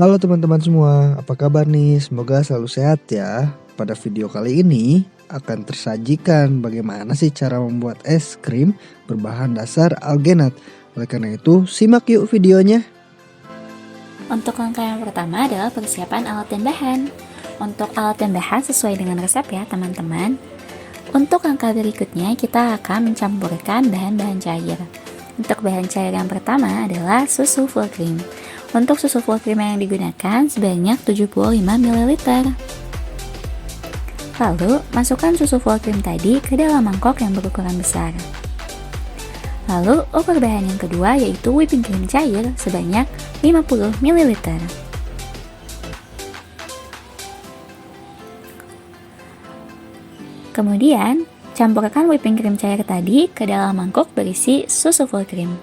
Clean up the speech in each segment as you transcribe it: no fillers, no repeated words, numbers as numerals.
Halo teman-teman semua, apa kabar nih? Semoga selalu sehat ya. Pada video kali ini akan tersajikan bagaimana sih cara membuat es krim berbahan dasar algenat. Oleh karena itu, simak yuk videonya. Untuk langkah yang pertama adalah persiapan alat dan bahan. Untuk alat dan bahan sesuai dengan resep ya teman-teman. Untuk langkah berikutnya kita akan mencampurkan bahan-bahan cair. Untuk bahan cair yang pertama adalah susu full cream. Untuk susu full cream yang digunakan sebanyak 75 ml. Lalu, masukkan susu full cream tadi ke dalam mangkok yang berukuran besar. Lalu, ukur bahan yang kedua yaitu whipping cream cair sebanyak 50 ml. Kemudian, campurkan whipping cream cair tadi ke dalam mangkok berisi susu full cream.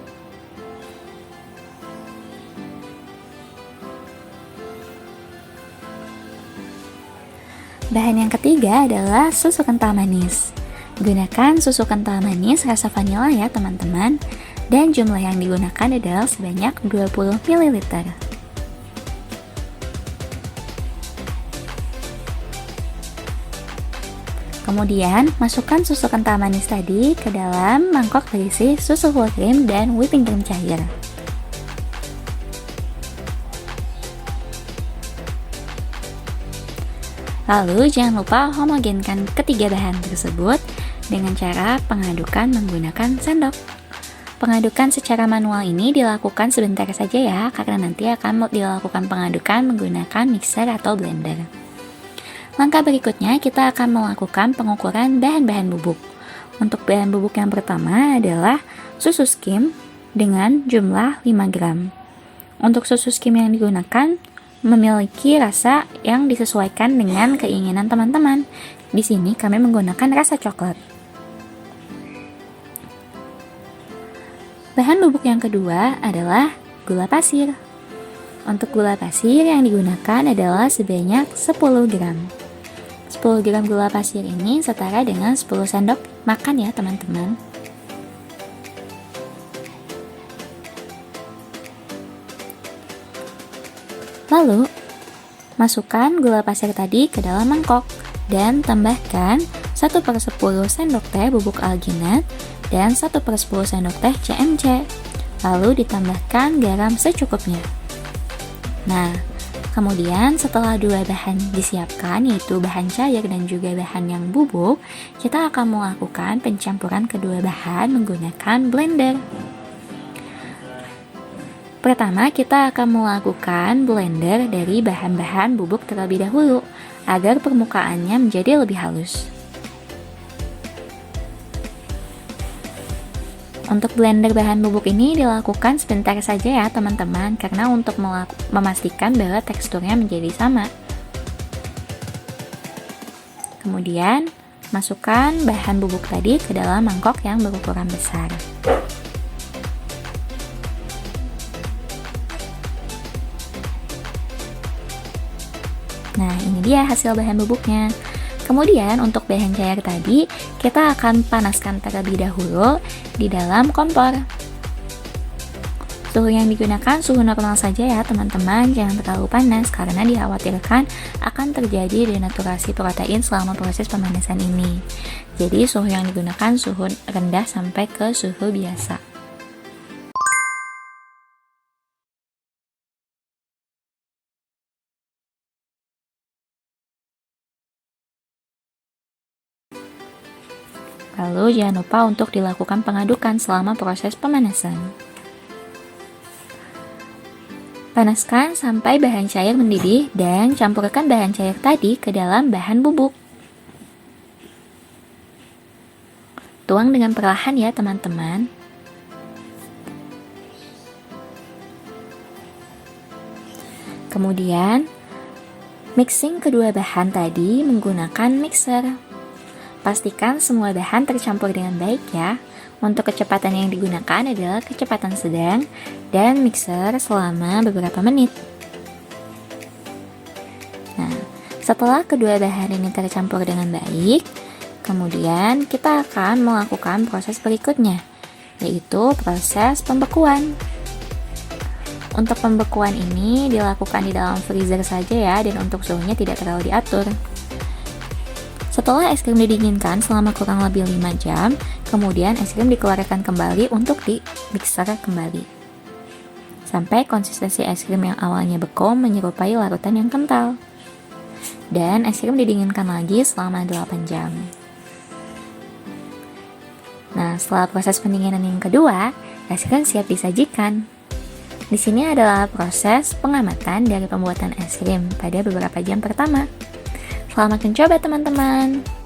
Bahan yang ketiga adalah susu kental manis. Gunakan susu kental manis rasa vanila ya teman-teman. Dan jumlah yang digunakan adalah sebanyak 20 ml. Kemudian, masukkan susu kental manis tadi ke dalam mangkok berisi susu full cream dan whipping cream cair. Lalu jangan lupa homogenkan ketiga bahan tersebut dengan cara pengadukan menggunakan sendok. Pengadukan secara manual ini dilakukan sebentar saja ya, karena nanti akan dilakukan pengadukan menggunakan mixer atau blender. Langkah berikutnya kita akan melakukan pengukuran bahan-bahan bubuk. Untuk bahan bubuk yang pertama adalah susu skim dengan jumlah 5 gram. Untuk susu skim yang digunakan memiliki rasa yang disesuaikan dengan keinginan teman-teman. Di sini kami menggunakan rasa coklat. Bahan bubuk yang kedua adalah gula pasir. Untuk gula pasir yang digunakan adalah sebanyak 10 gram. 10 gram gula pasir ini setara dengan 10 sendok makan ya teman-teman. Lalu, masukkan gula pasir tadi ke dalam mangkok dan tambahkan 1/10 sendok teh bubuk alginat dan 1/10 sendok teh CMC. Lalu ditambahkan garam secukupnya. Nah, kemudian setelah dua bahan disiapkan, yaitu bahan cair dan juga bahan yang bubuk, kita akan melakukan pencampuran kedua bahan menggunakan blender. Pertama, kita akan melakukan blender dari bahan-bahan bubuk terlebih dahulu, agar permukaannya menjadi lebih halus. Untuk blender bahan bubuk ini dilakukan sebentar saja ya teman-teman, karena untuk memastikan bahwa teksturnya menjadi sama. Kemudian, masukkan bahan bubuk tadi ke dalam mangkok yang berukuran besar. Nah, ini dia hasil bahan bubuknya. Kemudian untuk bahan cair tadi, kita akan panaskan terlebih dahulu di dalam kompor. Suhu yang digunakan suhu normal saja ya teman-teman, jangan terlalu panas karena dikhawatirkan akan terjadi denaturasi protein selama proses pemanasan ini. Jadi suhu yang digunakan suhu rendah sampai ke suhu biasa. Lalu jangan lupa untuk dilakukan pengadukan selama proses pemanasan. Panaskan sampai bahan cair mendidih dan campurkan bahan cair tadi ke dalam bahan bubuk. Tuang dengan perlahan ya teman-teman. Kemudian, mixing kedua bahan tadi menggunakan mixer. Pastikan semua bahan tercampur dengan baik ya. Untuk kecepatan yang digunakan adalah kecepatan sedang dan mixer selama beberapa menit. Nah, setelah kedua bahan ini tercampur dengan baik, kemudian kita akan melakukan proses berikutnya, yaitu proses pembekuan. Untuk pembekuan ini dilakukan di dalam freezer saja ya, dan untuk suhunya tidak terlalu diatur. Setelah es krim didinginkan selama kurang lebih 5 jam, kemudian es krim dikeluarkan kembali untuk di mixer kembali. Sampai konsistensi es krim yang awalnya beku menyerupai larutan yang kental. Dan es krim didinginkan lagi selama 8 jam. Nah, setelah proses pendinginan yang kedua, es krim siap disajikan. Di sini adalah proses pengamatan dari pembuatan es krim pada beberapa jam pertama. Selamat mencoba teman-teman.